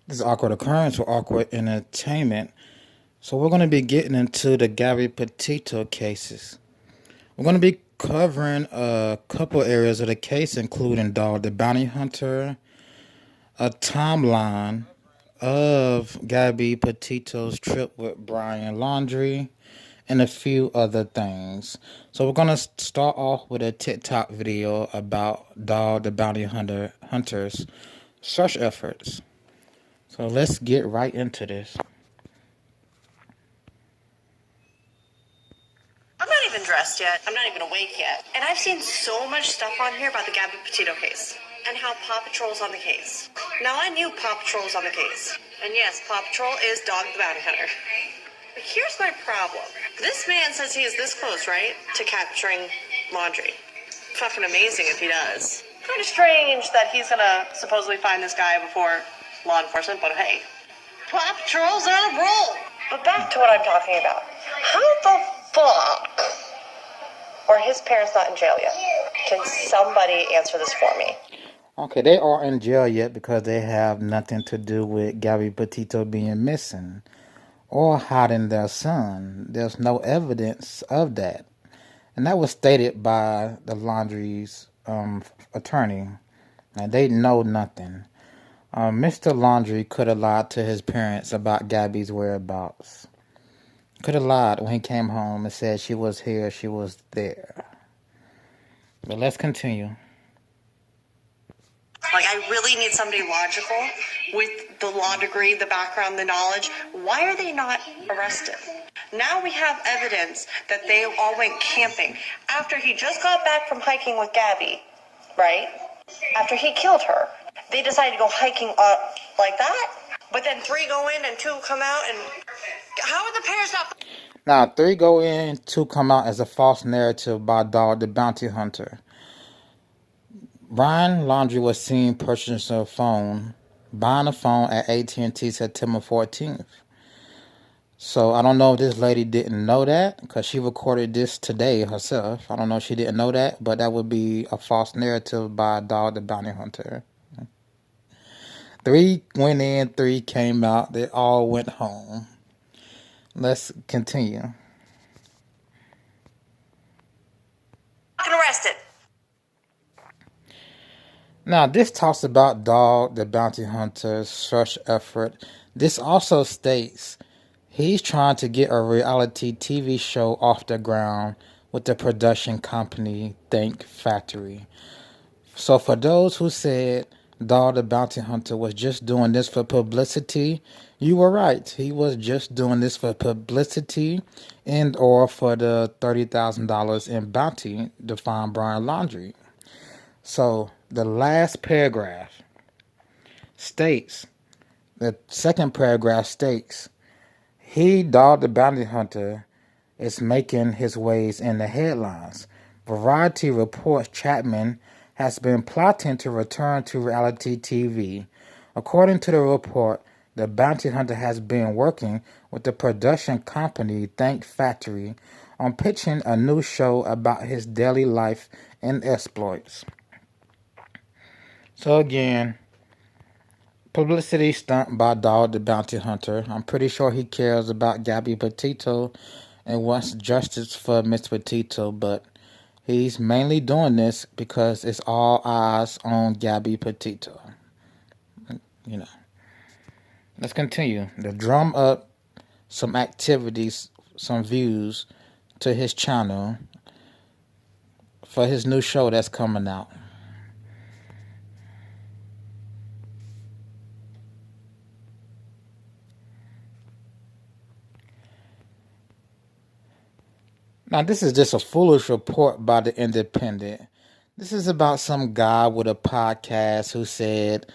This is Awkward Occurrence or Awkward Entertainment. So we're going to be getting into the Gabby Petito cases. We're going to be covering a couple areas of the case, including Dog the Bounty Hunter, a timeline of Gabby Petito's trip with Brian Laundrie, and a few other things. So we're going to start off with a TikTok video about Dog the Bounty Hunter's search efforts. So let's get right into this. I'm not even dressed yet. I'm not even awake yet. And I've seen so much stuff on here about the Gabby Petito case and how Paw Patrol's on the case. Now, I knew Paw Patrol's on the case. And yes, Paw Patrol is Dog the Bounty Hunter. But here's my problem. This man says he is this close, right, to capturing Laundrie. Fucking amazing if he does. Kind of strange that he's gonna supposedly find this guy before law enforcement, but hey, Paw Patrol's on a roll. But back to what I'm talking about. How the fuck are his parents not in jail yet? Can somebody answer this for me? Okay, they are in jail yet because they have nothing to do with Gabby Petito being missing or hiding their son. There's no evidence of that. And that was stated by the Laundrie's attorney. And they know nothing. Mr. Laundrie could have lied to his parents about Gabby's whereabouts. Could have lied when he came home and said she was here, she was there. But let's continue. Like, I really need somebody logical with the law degree, the background, the knowledge. Why are they not arrested? Now we have evidence that they all went camping after he just got back from hiking with Gabby, right? After he killed her. They decided to go hiking like that? But then 3 go in and 2 come out, and how are the parents not... Now, 3 go in, 2 come out as a false narrative by Dog the Bounty Hunter. Brian Laundrie was seen purchasing a phone, buying a phone at AT&T September 14th. So I don't know if this lady didn't know that because she recorded this today herself. I don't know if she didn't know that, but that would be a false narrative by Dog the Bounty Hunter. 3 went in, 3 came out. They all went home. Let's continue. arrested? Now, this talks about Dog the Bounty Hunter's search effort. This also states he's trying to get a reality TV show off the ground with the production company Think Factory. So for those who said Dog the Bounty Hunter was just doing this for publicity, you were right. He was just doing this for publicity and or for the $30,000 in bounty to find Brian Laundrie. So the last paragraph states, the second paragraph states, he, Dog the Bounty Hunter, is making his ways in the headlines. Variety reports Chapman has been plotting to return to reality TV. According to the report, the bounty hunter has been working with the production company Think Factory on pitching a new show about his daily life and exploits. So again, publicity stunt by Dog the Bounty Hunter. I'm pretty sure he cares about Gabby Petito and wants justice for Miss Petito, but he's mainly doing this because it's all eyes on Gabby Petito. You know. Let's continue. To drum up some activities, some views to his channel for his new show that's coming out. Now, this is just a foolish report by The Independent. This is about some guy with a podcast who said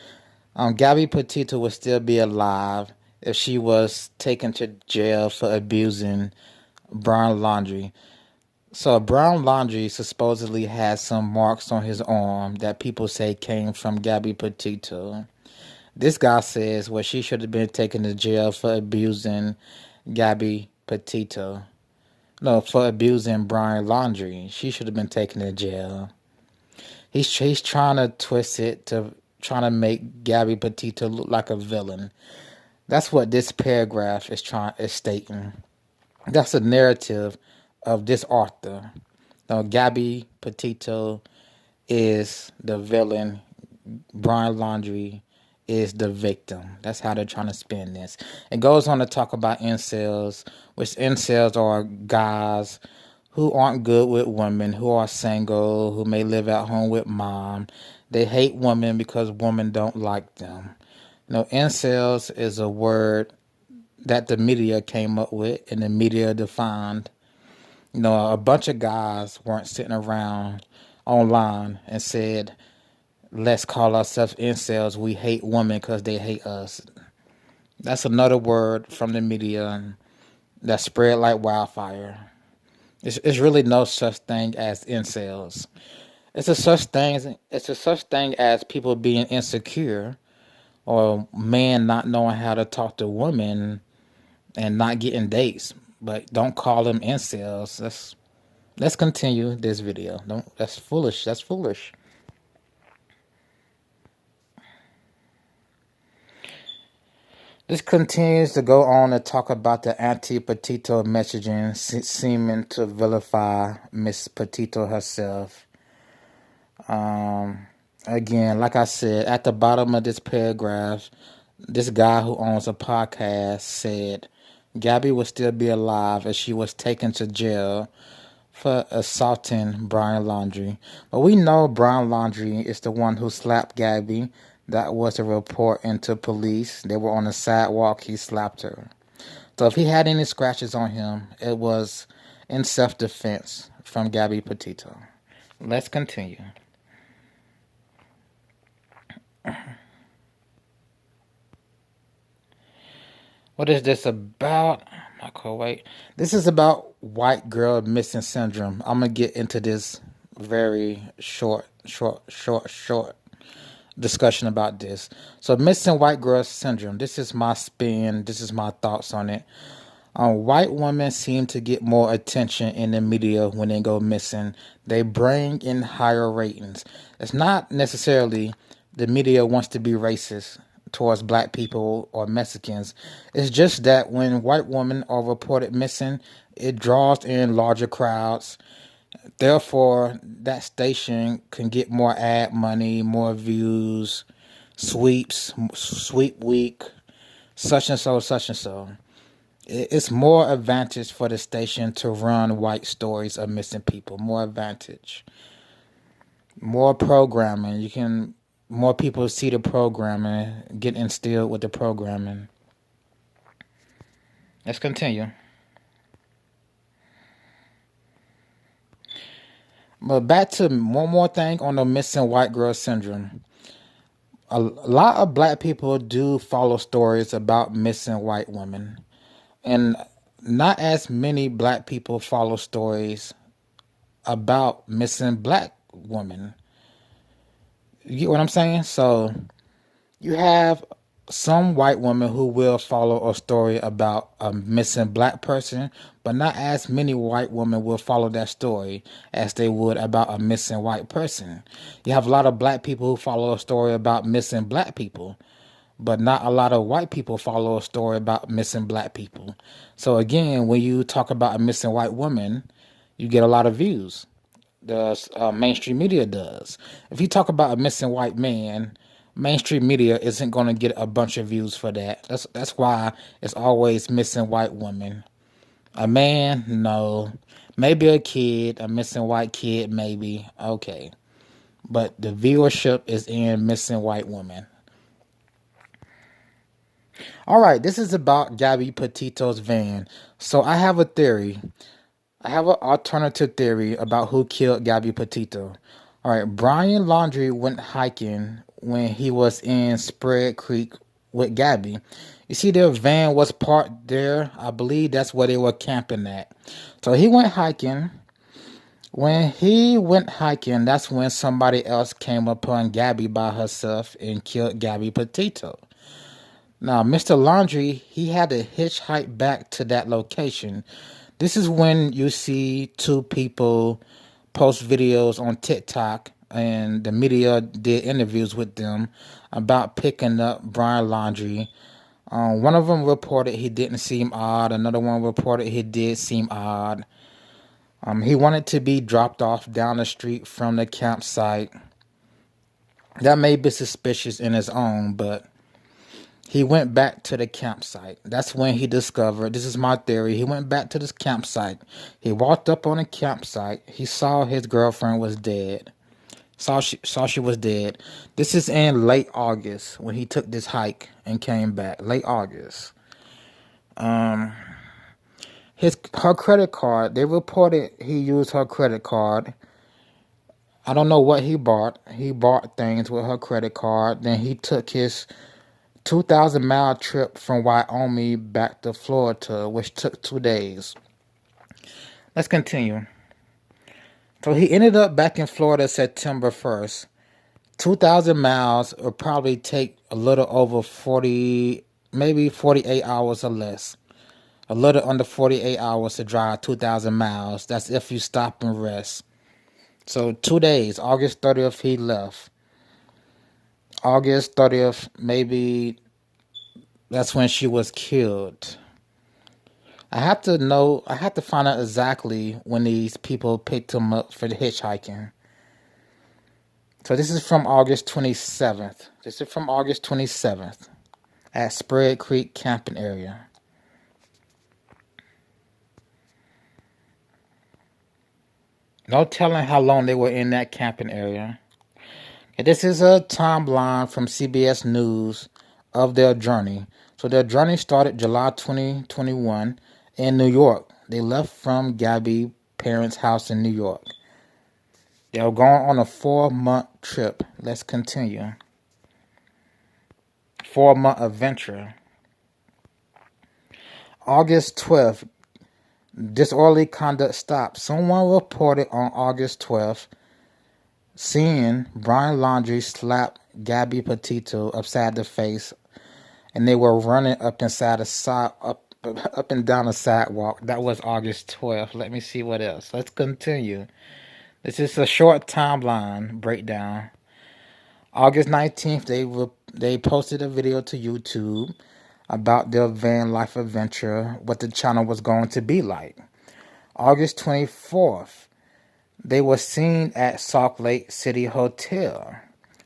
Gabby Petito would still be alive if she was taken to jail for abusing Brian Laundrie. So Brian Laundrie supposedly has some marks on his arm that people say came from Gabby Petito. This guy says, well, she should have been taken to jail for abusing Gabby Petito. No, for abusing Brian Laundrie. She should have been taken to jail. He's trying to twist it to trying to make Gabby Petito look like a villain. That's what this paragraph is stating. That's the narrative of this author. Now, Gabby Petito is the villain. Brian Laundrie is the victim. That's how they're trying to spin this. It goes on to talk about incels, which incels are guys who aren't good with women, who are single, who may live at home with mom. They hate women because women don't like them. Incels is a word that the media came up with and the media defined. A bunch of guys weren't sitting around online and said, let's call ourselves incels. We hate women because they hate us. That's another word from the media that spread like wildfire. It's really no such thing as incels. It's a such thing as people being insecure or men not knowing how to talk to women and not getting dates. But don't call them incels. Let's continue this video. That's foolish. That's foolish. This continues to go on to talk about the anti-Petito messaging seeming to vilify Miss Petito herself. Again, like I said, at the bottom of this paragraph, this guy who owns a podcast said Gabby would still be alive if she was taken to jail for assaulting Brian Laundrie. But we know Brian Laundrie is the one who slapped Gabby. That was a report into police. They were on the sidewalk. He slapped her. So if he had any scratches on him, it was in self-defense from Gabby Petito. Let's continue. What is this about? Wait. This is about white girl missing syndrome. I'm going to get into this very short discussion about this. So missing white girl syndrome. This is my spin. This is my thoughts on it. White women seem to get more attention in the media when they go missing. They bring in higher ratings. It's not necessarily the media wants to be racist towards black people or Mexicans. It's just that when white women are reported missing, it draws in larger crowds. Therefore, that station can get more ad money, more views, sweeps, sweep week, such and so, such and so. It's more advantage for the station to run white stories of missing people. More advantage. More programming. More people see the programming, get instilled with the programming. Let's continue. But back to one more thing on the missing white girl syndrome. A lot of black people do follow stories about missing white women. And not as many black people follow stories about missing black women. You get what I'm saying? So you have some white women who will follow a story about a missing black person, but not as many white women will follow that story as they would about a missing white person. You have a lot of black people who follow a story about missing black people, but not a lot of white people follow a story about missing black people. So again, when you talk about a missing white woman, you get a lot of views. The mainstream media does. If you talk about a missing white man, mainstream media isn't going to get a bunch of views for that. That's why it's always missing white women. A man, no. Maybe a kid, a missing white kid, maybe. Okay. But the viewership is in missing white women. All right, this is about Gabby Petito's van. So I have a theory. I have an alternative theory about who killed Gabby Petito. All right, Brian Laundrie went hiking when he was in Spread Creek with Gabby. You see, their van was parked there. I believe that's where they were camping at. So he went hiking. When he went hiking, that's when somebody else came upon Gabby by herself and killed Gabby Petito. Now, Mr. Laundrie, he had to hitchhike back to that location. This is when you see two people post videos on TikTok and the media did interviews with them about picking up Brian Laundrie. One of them reported he didn't seem odd. Another one reported he did seem odd. He wanted to be dropped off down the street from the campsite. That may be suspicious in its own, but he went back to the campsite. That's when he discovered, this is my theory, he went back to this campsite. He walked up on the campsite. He saw his girlfriend was dead. Saw she was dead. This is in late August when he took this hike and came back. Late August. Her credit card, they reported he used her credit card. I don't know what he bought. He bought things with her credit card. Then he took his 2,000-mile trip from Wyoming back to Florida, which took 2 days. Let's continue. So he ended up back in Florida September 1st. 2,000 miles will probably take a little over 40, maybe 48 hours or less. A little under 48 hours to drive 2,000 miles. That's if you stop and rest. So 2 days, August 30th he left. August 30th, maybe that's when she was killed. I have to find out exactly when these people picked him up for the hitchhiking. So this is from August 27th. This is from August 27th at Spread Creek camping area. No telling how long they were in that camping area. And this is a timeline from CBS News of their journey. So their journey started July 2021 in New York. They left from Gabby's parents' house in New York. They were going on a 4-month trip. Let's continue. 4-month adventure. August 12th, disorderly conduct stopped. Someone reported on August 12th seeing Brian Laundrie slap Gabby Petito upside the face, and they were running up and down the sidewalk. That was August 12th. Let me see what else. Let's continue. This is a short timeline breakdown. August 19th, they posted a video to YouTube about their van life adventure, what the channel was going to be like. August 24th, they were seen at Salt Lake City Hotel,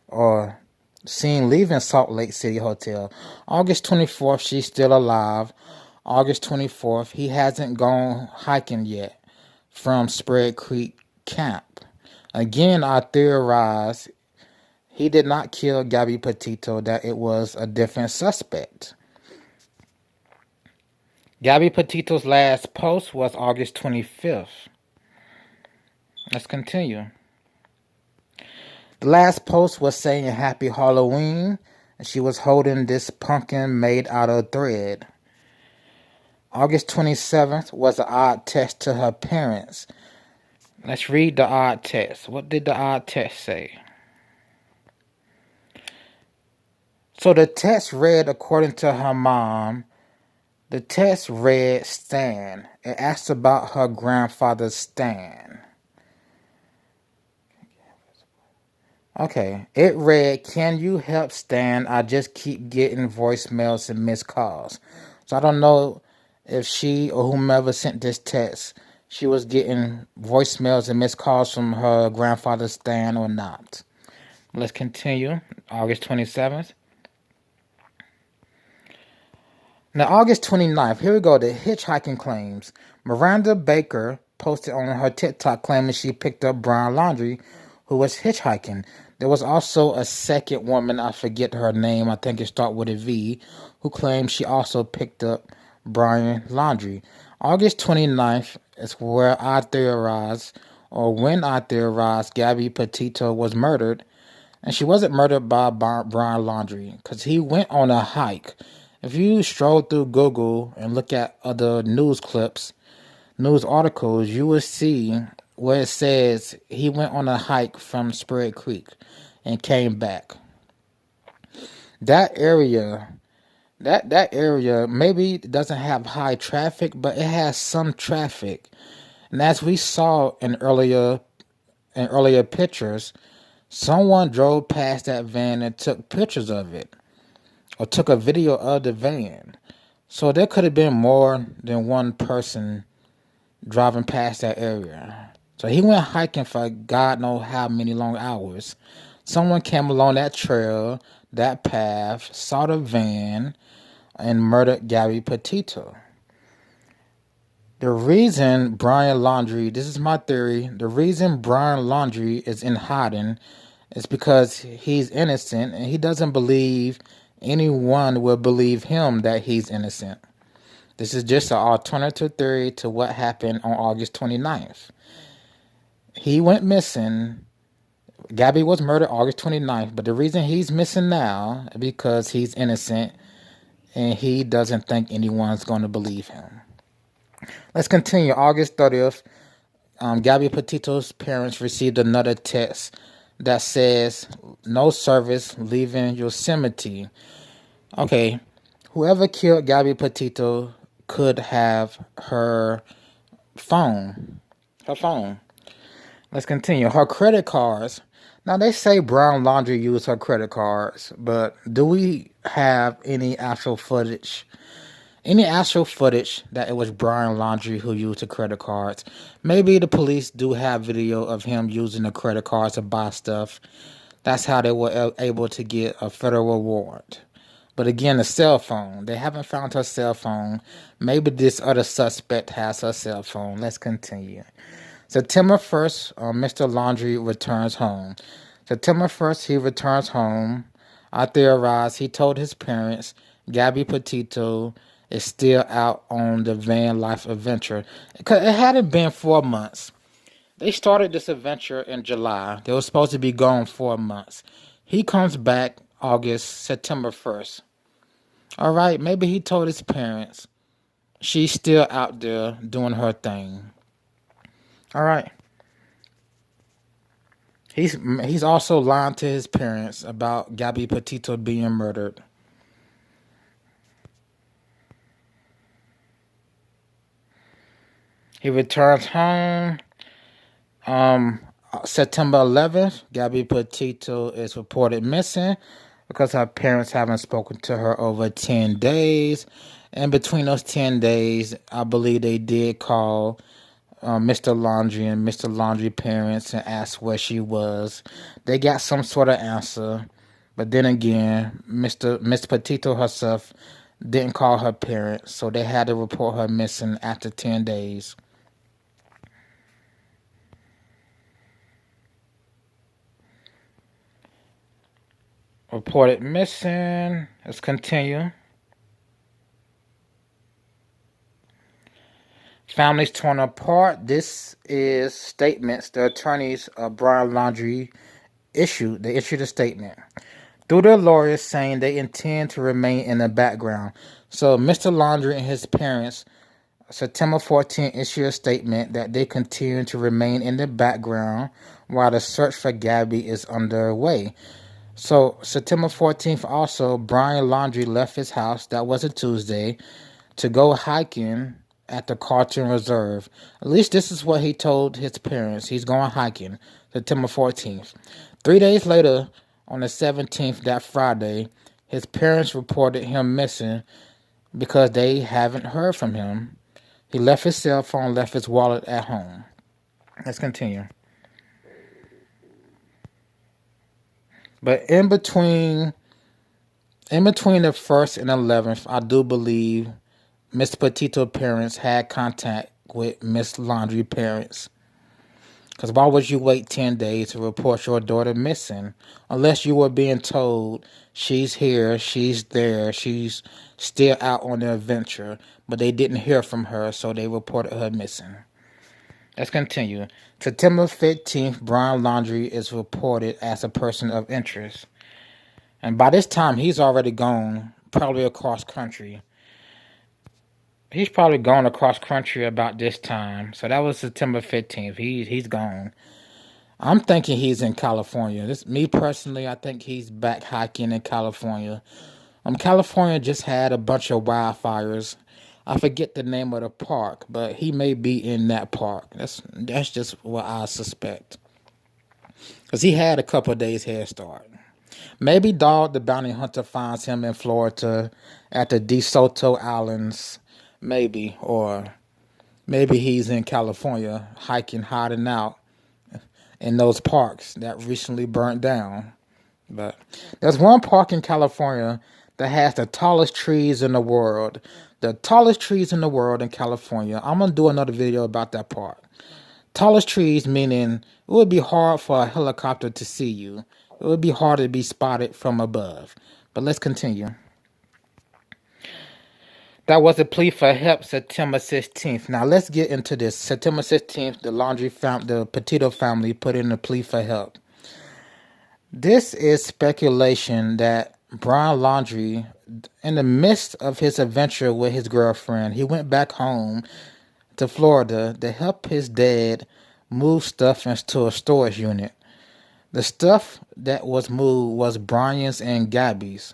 or seen leaving Salt Lake City Hotel. August 24th, she's still alive. August 24th, he hasn't gone hiking yet from Spread Creek Camp. Again, I theorize he did not kill Gabby Petito, that it was a different suspect. Gabby Petito's last post was August 25th. Let's continue. The last post was saying Happy Halloween, and she was holding this pumpkin made out of thread. August 27th was an odd text to her parents. Let's read the odd text. What did the odd text say? So the text read, according to her mom, the text read Stan. It asked about her grandfather Stan. Okay, it read, can you help Stan? I just keep getting voicemails and missed calls. So I don't know if she or whomever sent this text, she was getting voicemails and missed calls from her grandfather Stan or not. Let's continue. August 27th. Now, August 29th, here we go, the hitchhiking claims. Miranda Baker posted on her TikTok claiming she picked up Brian Laundrie, who was hitchhiking. There was also a second woman, I forget her name, I think it starts with a V, who claimed she also picked up Brian Laundrie. August 29th is where I theorize, or when I theorize, Gabby Petito was murdered. And she wasn't murdered by Brian Laundrie, because he went on a hike. If you stroll through Google and look at other news clips, news articles, you will see where it says he went on a hike from Spread Creek and came back. That area maybe doesn't have high traffic, but it has some traffic. And as we saw in earlier pictures, Someone drove past that van and took pictures of it, or took a video of the van. So there could have been more than one person driving past that area. So he went hiking for God knows how many long hours. Someone came along that trail, that path, saw the van, and murdered Gabby Petito. The reason Brian Laundrie, this is my theory, the reason Brian Laundrie is in hiding is because he's innocent and he doesn't believe anyone will believe him that he's innocent. This is just an alternative theory to what happened on August 29th. He went missing. Gabby was murdered August 29th, but the reason he's missing now is because he's innocent and he doesn't think anyone's going to believe him. Let's continue. August 30th, Gabby Petito's parents received another text that says, "No service leaving Yosemite." Okay, whoever killed Gabby Petito could have her phone. Let's continue. Her credit cards. Now, they say Brian Laundrie used her credit cards, but do we have any actual footage? Any actual footage that it was Brian Laundrie who used the credit cards? Maybe the police do have video of him using the credit cards to buy stuff. That's how they were able to get a federal warrant. But again, the cell phone. They haven't found her cell phone. Maybe this other suspect has her cell phone. Let's continue. September 1st, Mr. Laundrie returns home. September 1st, he returns home. I theorize he told his parents Gabby Petito is still out on the van life adventure. Because it hadn't been 4 months. They started this adventure in July. They were supposed to be gone 4 months. He comes back September 1st. All right, maybe he told his parents she's still out there doing her thing. All right. He's also lying to his parents about Gabby Petito being murdered. He returns home. September 11th, Gabby Petito is reported missing because her parents haven't spoken to her over 10 days. And between those 10 days, I believe they did call Mr. Laundrie and Mr. Laundrie parents and asked where she was. They got some sort of answer. But then again, Miss Petito herself didn't call her parents, so they had to report her missing after 10 days. Reported missing. Let's continue. Families torn apart. This is statements the attorneys of Brian Laundrie issued. They issued a statement through their lawyers saying they intend to remain in the background. So Mr. Laundrie and his parents, September 14th, issued a statement that they continue to remain in the background while the search for Gabby is underway. So September 14th also, Brian Laundrie left his house, that was a Tuesday, to go hiking at the Carlton Reserve. At least this is what he told his parents. He's going hiking, September 14th. 3 days later, on the 17th, that Friday, his parents reported him missing because they haven't heard from him. He left his cell phone, left his wallet at home. Let's continue. But in between the 1st and 11th, I do believe Miss Petito parents had contact with Miss Laundrie parents. Because why would you wait 10 days to report your daughter missing? Unless you were being told she's here, she's there, she's still out on the adventure. But they didn't hear from her, so they reported her missing. Let's continue. September 15th, Brian Laundrie is reported as a person of interest. And by this time, he's already gone, probably across country. He's probably gone across country about this time. So that was September 15th. He's gone. I'm thinking he's in California. Me personally, I think he's back hiking in California. California just had a bunch of wildfires. I forget the name of the park, but he may be in that park. That's just what I suspect. because he had a couple of days head start. Maybe Dog the Bounty Hunter finds him in Florida at the De Soto Islands, maybe, or maybe he's in California hiking, hiding out in those parks that recently burnt down. But there's one park in California that has the tallest trees in the world. The tallest trees in the world in California. I'm going to do another video about that park. Tallest trees meaning it would be hard for a helicopter to see you. It would be hard to be spotted from above. But let's continue. That was a plea for help September 16th. Now let's get into this. September 16th, the Petito family put in a plea for help. This is speculation that Brian Laundrie, in the midst of his adventure with his girlfriend, he went back home to Florida to help his dad move stuff into a storage unit. The stuff that was moved was Brian's and Gabby's.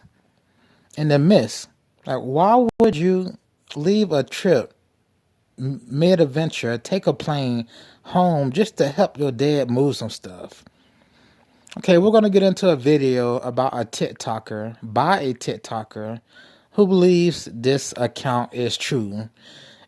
In the midst, like, why would you leave a trip mid-adventure, take a plane home just to help your dad move some stuff? Okay, we're going to get into a video about a TikToker, by a TikToker, who believes this account is true.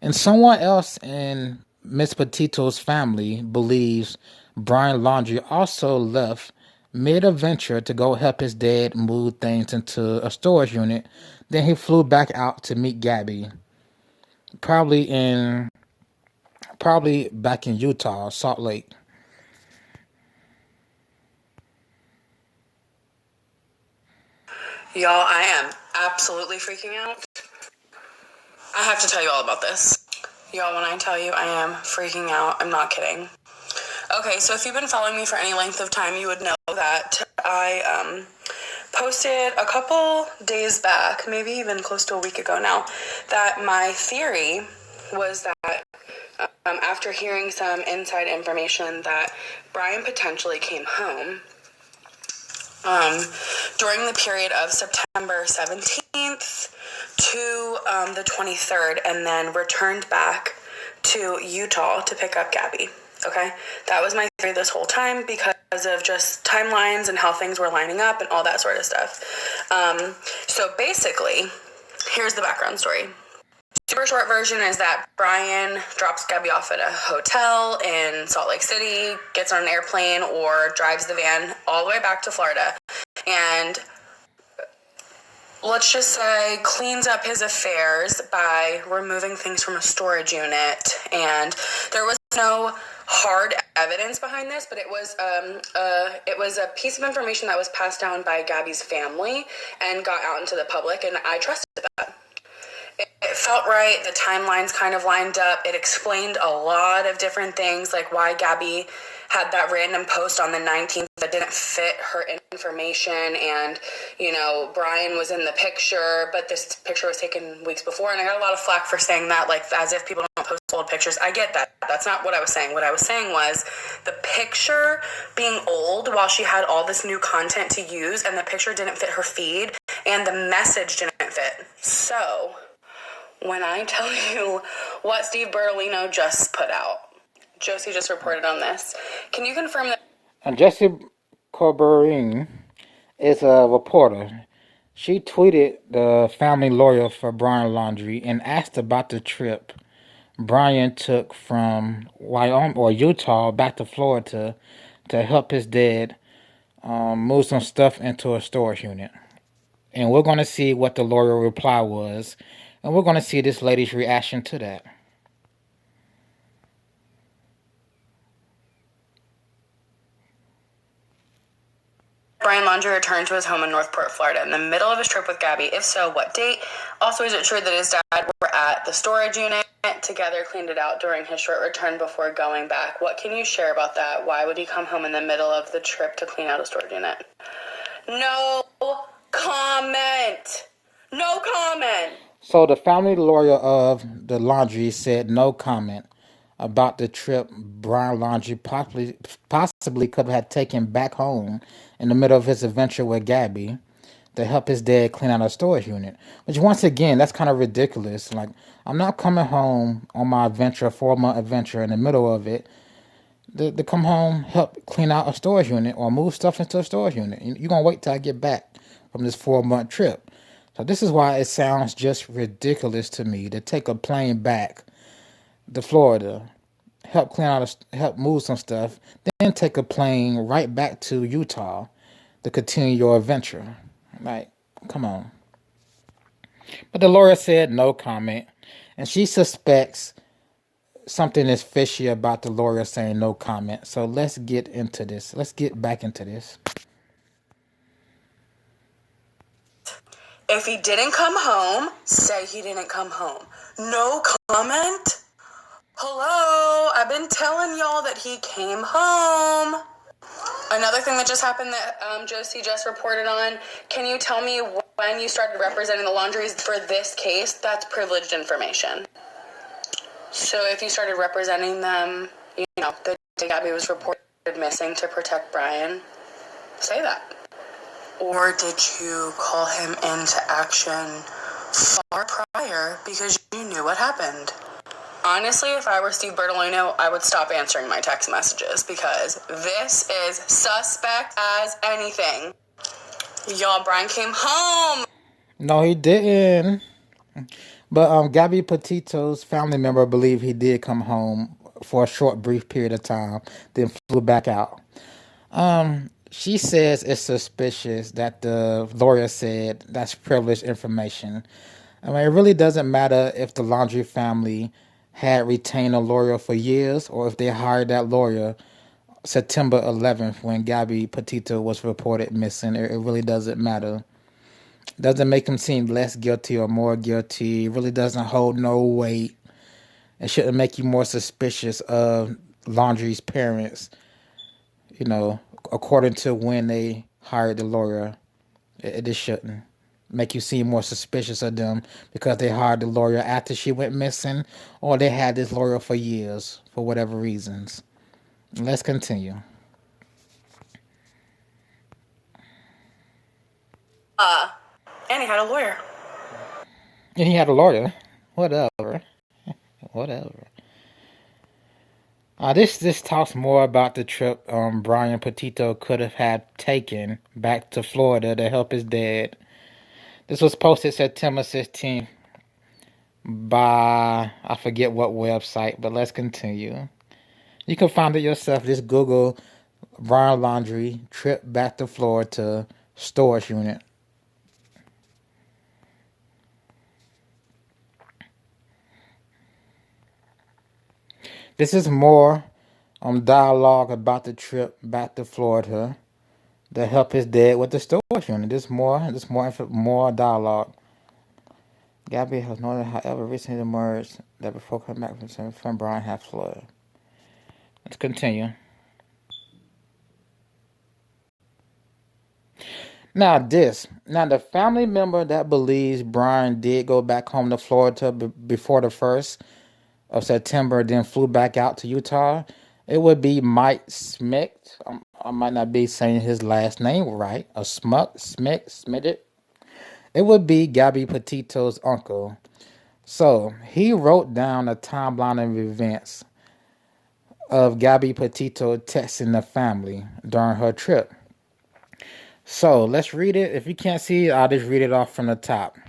And someone else in Miss Petito's family believes Brian Laundrie also left mid-adventure to go help his dad move things into a storage unit. Then he flew back out to meet Gabby. Probably back in Utah, Salt Lake. Y'all, I am absolutely freaking out. I have to tell you all about this. Y'all, when I tell you I am freaking out, I'm not kidding. Okay, so if you've been following me for any length of time, you would know that I posted a couple days back, maybe even close to a week ago now, that my theory was that after hearing some inside information that Brian potentially came home during the period of September 17th to the 23rd, and then returned back to Utah to pick up Gabby. Okay, that was my theory this whole time because of just timelines and how things were lining up and all that sort of stuff. So basically, here's the background story. Super short version is that Brian drops Gabby off at a hotel in Salt Lake City, gets on an airplane or drives the van all the way back to Florida, and let's just say cleans up his affairs by removing things from a storage unit. And there was no hard evidence behind this, but it was a piece of information that was passed down by Gabby's family and got out into the public, and I trusted that. It felt right. The timelines kind of lined up. It explained a lot of different things, like why Gabby had that random post on the 19th that didn't fit her information, and, you know, Brian was in the picture, but this picture was taken weeks before, and I got a lot of flack for saying that, like, as if people don't post old pictures. I get that. That's not what I was saying. What I was saying was the picture being old while she had all this new content to use, and the picture didn't fit her feed, and the message didn't fit. So when I tell you what Steve Bertolino just put out, Josie just reported on this. Can you confirm that? And Jessie Corberin is a reporter. She tweeted the family lawyer for Brian Laundrie and asked about the trip Brian took from Wyoming or Utah back to Florida to help his dad move some stuff into a storage unit. And we're going to see what the lawyer reply was, and we're going to see this lady's reaction to that. Brian Laundrie returned to his home in Northport, Florida in the middle of his trip with Gabby. If so, what date? Also, is it true that his dad were at the storage unit together, cleaned it out during his short return before going back? What can you share about that? Why would he come home in the middle of the trip to clean out a storage unit? No comment. No comment. So the family lawyer of the Laundrie said no comment about the trip Brian Laundrie possibly could have taken back home in the middle of his adventure with Gabby to help his dad clean out a storage unit. Which, once again, that's kind of ridiculous. Like, I'm not coming home on my adventure, 4-month adventure, in the middle of it, to come home, help clean out a storage unit or move stuff into a storage unit. You're going to wait till I get back from this 4-month trip. So this is why it sounds just ridiculous to me to take a plane back to Florida, help clean out, help move some stuff, then take a plane right back to Utah to continue your adventure. Like, come on. But the lawyer said no comment, and she suspects something is fishy about the lawyer saying no comment. So let's get into this. Let's get back into this. If he didn't come home, say he didn't come home. No comment? Hello, I've been telling y'all that he came home. Another thing that just happened that Josie just reported on, can you tell me when you started representing the Laundries for this case? That's privileged information. So if you started representing them, the day Gabby was reported missing to protect Brian, say that. Or did you call him into action far prior because you knew what happened? Honestly, if I were Steve Bertolino, I would stop answering my text messages because this is suspect as anything. Y'all, Brian came home. No, he didn't. But Gabby Petito's family member believe he did come home for a short, brief period of time, then flew back out. She says it's suspicious that the lawyer said that's privileged information. I mean, it really doesn't matter if the Laundrie family had retained a lawyer for years or if they hired that lawyer September 11th when Gabby Petito was reported missing. It really doesn't matter. It doesn't make him seem less guilty or more guilty. It really doesn't hold no weight. It shouldn't make you more suspicious of Laundrie's parents, according to when they hired the lawyer. It just shouldn't make you seem more suspicious of them because they hired the lawyer after she went missing or they had this lawyer for years for whatever reasons. Let's continue. And he had a lawyer. And he had a lawyer. Whatever. This talks more about the trip Brian Petito could have had taken back to Florida to help his dad. This was posted September 16th by, I forget what website, but let's continue. You can find it yourself. Just Google Brian Laundrie trip back to Florida storage unit. This is more dialogue about the trip back to Florida to help his dad with the storage unit. There's more dialogue. Gabby has noted, however, recently emerged that before coming back from Brian had Florida. Let's continue. Now the family member that believes Brian did go back home to Florida before the 1st of September, then flew back out to Utah, it would be Mike Smith. I might not be saying his last name right. Smith. It would be Gabby Petito's uncle. So he wrote down a timeline of events of Gabby Petito texting the family during her trip. So let's read it. If you can't see it, I'll just read it off from the top.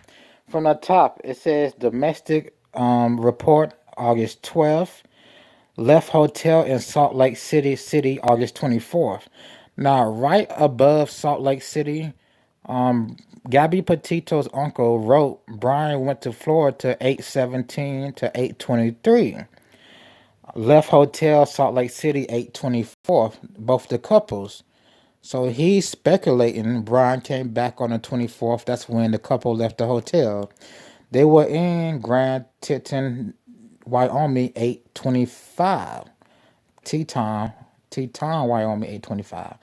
From the top, it says domestic report August 12th. Left hotel in Salt Lake City, August 24th. Now, right above Salt Lake City, Gabby Petito's uncle wrote Brian went to Florida 8/17 to 8/23. Left hotel Salt Lake City 8/24, both the couples. So he's speculating Brian came back on the 24th. That's when the couple left the hotel. They were in Grand Teton, Wyoming 8/25. Teton, Wyoming 8/25.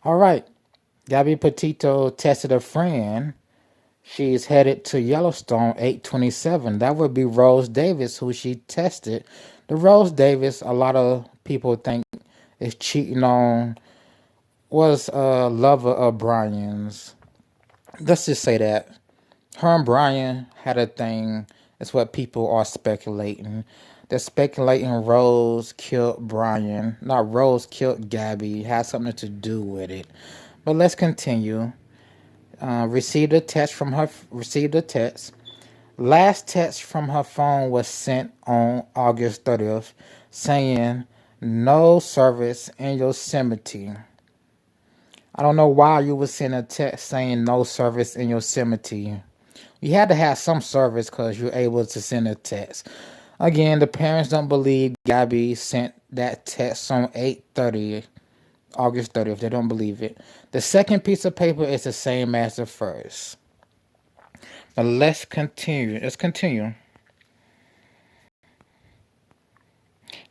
All right. Gabby Petito tested a friend. She's headed to Yellowstone 8/27. That would be Rose Davis, who she tested. The Rose Davis, a lot of people think is cheating on, was a lover of Brian's. Let's just say that. Her and Brian had a thing. That's what people are speculating. They're speculating Rose killed Brian. Not Rose killed Gabby. Has something to do with it. But let's continue. Received a text from her. Received a text. Last text from her phone was sent on August 30th, saying no service in Yosemite. I don't know why you would send a text saying no service in Yosemite. You had to have some service because you're able to send a text. Again, the parents don't believe Gabby sent that text on 8:30, August 30th. They don't believe it. The second piece of paper is the same as the first. But let's continue. Let's continue.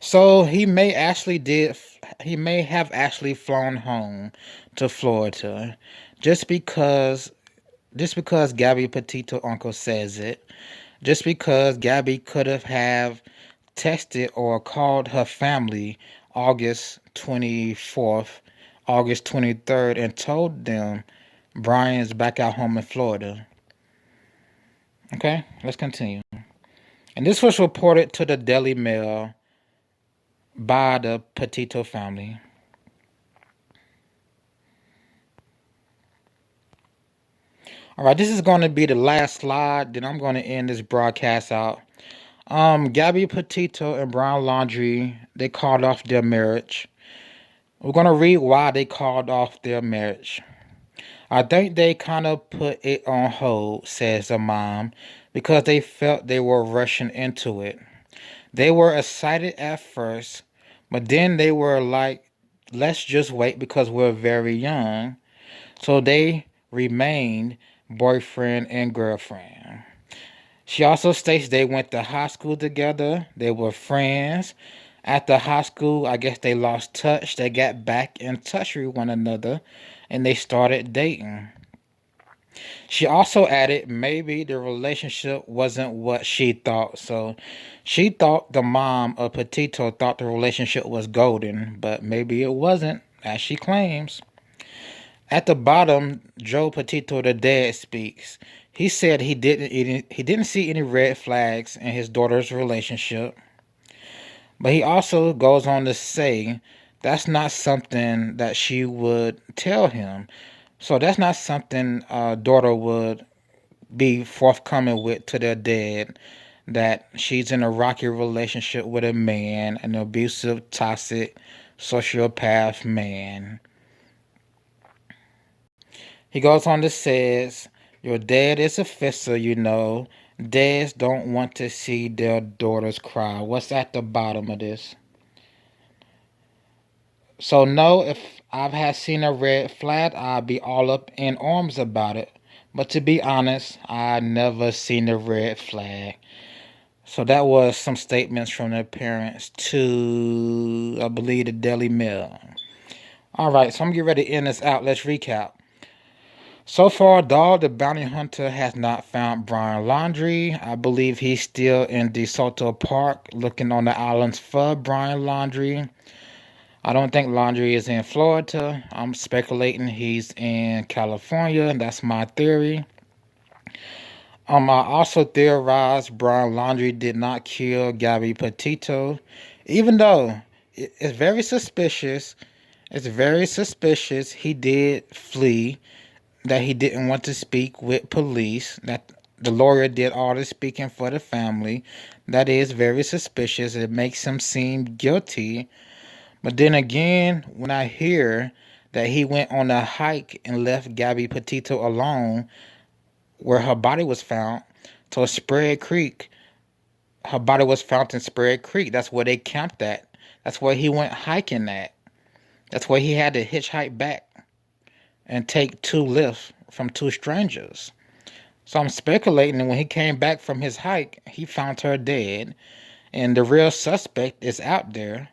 So he may have actually flown home to Florida just because Gabby Petito uncle says it. Just because Gabby could have texted or called her family August 24th, August 23rd, and told them Brian's back out home in Florida. Okay, let's continue. And this was reported to the Daily Mail by the Petito family. All right, this is going to be the last slide. Then I'm going to end this broadcast out. Gabby Petito and Brian Laundrie, they called off their marriage. We're going to read why they called off their marriage. I think they kind of put it on hold, says the mom, because they felt they were rushing into it. They were excited at first, but then they were like, let's just wait because we're very young. So they remained boyfriend and girlfriend. She also states they went to high school together. They were friends. After high school, I guess they lost touch. They got back in touch with one another and they started dating. She also added maybe the relationship wasn't what she thought. So she thought the mom of Petito thought the relationship was golden, but maybe it wasn't, as she claims. At the bottom, Joe Petito, the dad, speaks. He said he didn't see any red flags in his daughter's relationship. But he also goes on to say that's not something that she would tell him. So that's not something a daughter would be forthcoming with to their dad, that she's in a rocky relationship with a man, an abusive, toxic, sociopath man. He goes on to says, your dad is a fixer, you know. Dads don't want to see their daughters cry. What's at the bottom of this? So no, if I've had seen a red flag, I'd be all up in arms about it. But to be honest, I never seen a red flag. So that was some statements from their parents to, I believe, the Daily Mail. All right, so I'm getting ready to end this out. Let's recap. So far, Dog the Bounty Hunter has not found Brian Laundrie. I believe he's still in DeSoto Park looking on the islands for Brian Laundrie. I don't think Laundrie is in Florida. I'm speculating he's in California. That's my theory. I also theorized Brian Laundrie did not kill Gabby Petito, even though it's very suspicious. It's very suspicious he did flee, that he didn't want to speak with police, that the lawyer did all the speaking for the family. That is very suspicious. It makes him seem guilty. But then again, when I hear that he went on a hike and left Gabby Petito alone where her body was found, to Spread Creek, her body was found in Spread Creek. That's where they camped at. That's where he went hiking at. That's where he had to hitchhike back and take 2 lifts from 2 strangers. So I'm speculating that when he came back from his hike, he found her dead, and the real suspect is out there.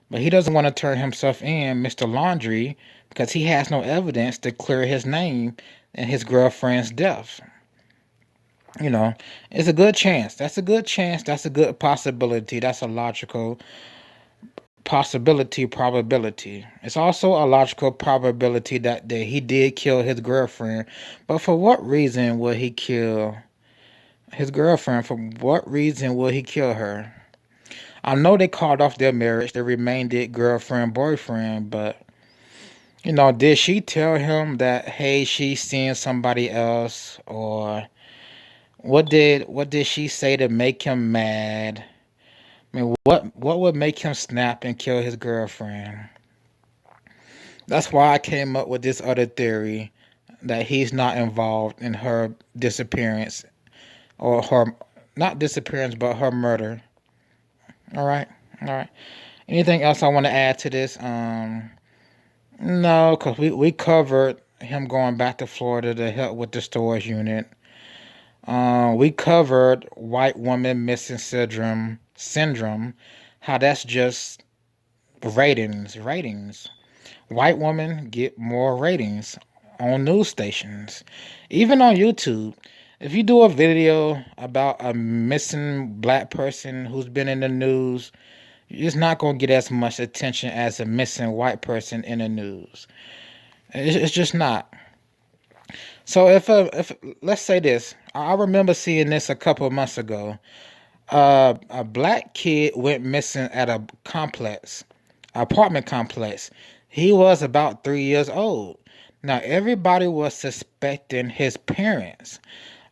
But he doesn't want to turn himself in, Mr. Laundrie, because he has no evidence to clear his name in his girlfriend's death. You know, it's a good chance. That's a good chance. That's a good possibility. That's a logical possibility, probability. It's also a logical probability that he did kill his girlfriend. But for what reason would he kill his girlfriend? For what reason would he kill her? I know they called off their marriage. They remained it girlfriend, boyfriend, but did she tell him that hey, she's seeing somebody else, or what did she say to make him mad? I mean, what would make him snap and kill his girlfriend? That's why I came up with this other theory that he's not involved in her disappearance or her not disappearance but her murder. All right, all right. Anything else I want to add to this? No, because we covered him going back to Florida to help with the storage unit. We covered white woman missing syndrome, how that's just ratings. White women get more ratings on news stations, even on YouTube. If you do a video about a missing black person who's been in the news, it's not going to get as much attention as a missing white person in the news. It's just not. So if let's say this, I remember seeing this a couple of months ago. A black kid went missing at a apartment complex. He was about 3 years old. Now everybody was suspecting his parents.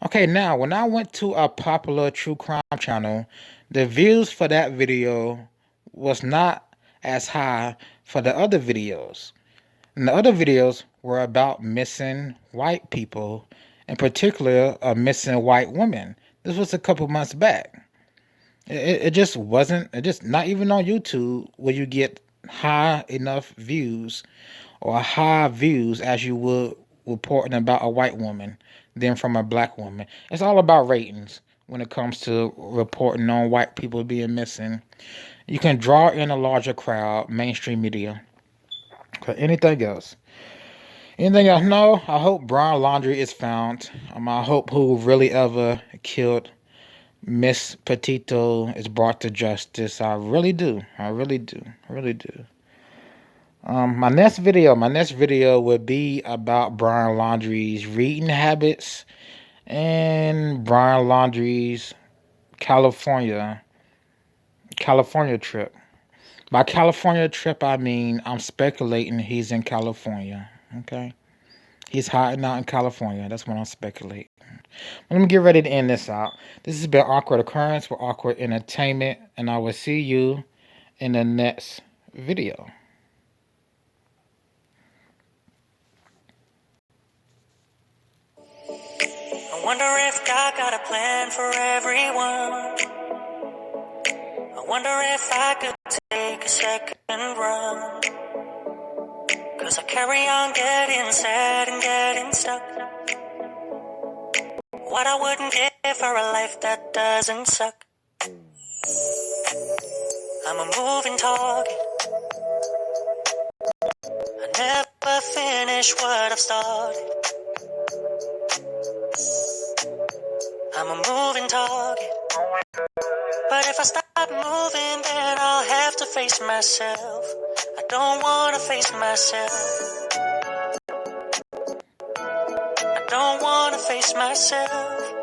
Okay, now when I went to a popular true crime channel, the views for that video was not as high for the other videos. And the other videos were about missing white people, in particular a missing white woman. This was a couple months back. It just wasn't, it just not even on YouTube where you get high enough views or high views as you would reporting about a white woman than from a black woman. It's all about ratings when it comes to reporting on white people being missing. You can draw in a larger crowd, mainstream media. But anything else? Anything else? No. I hope Brian Laundrie is found. I hope who really ever killed Miss Petito is brought to justice. I really do. I really do. I really do. My next video would be about Brian Laundrie's reading habits and Brian Laundrie's California trip. By California trip, I mean I'm speculating he's in California. Okay, he's hiding out in California. That's what I'm speculating. Let me get ready to end this out. This has been Awkward Occurrence with Awkward Entertainment, and I will see you in the next video. I wonder if God got a plan for everyone. I wonder if I could take a second run. 'Cause I carry on getting sad and getting stuck. What I wouldn't give for a life that doesn't suck. I'm a moving target. I never finish what I've started. I'm a moving target. But if I stop moving, then I'll have to face myself. I don't want to face myself. I don't want to face myself.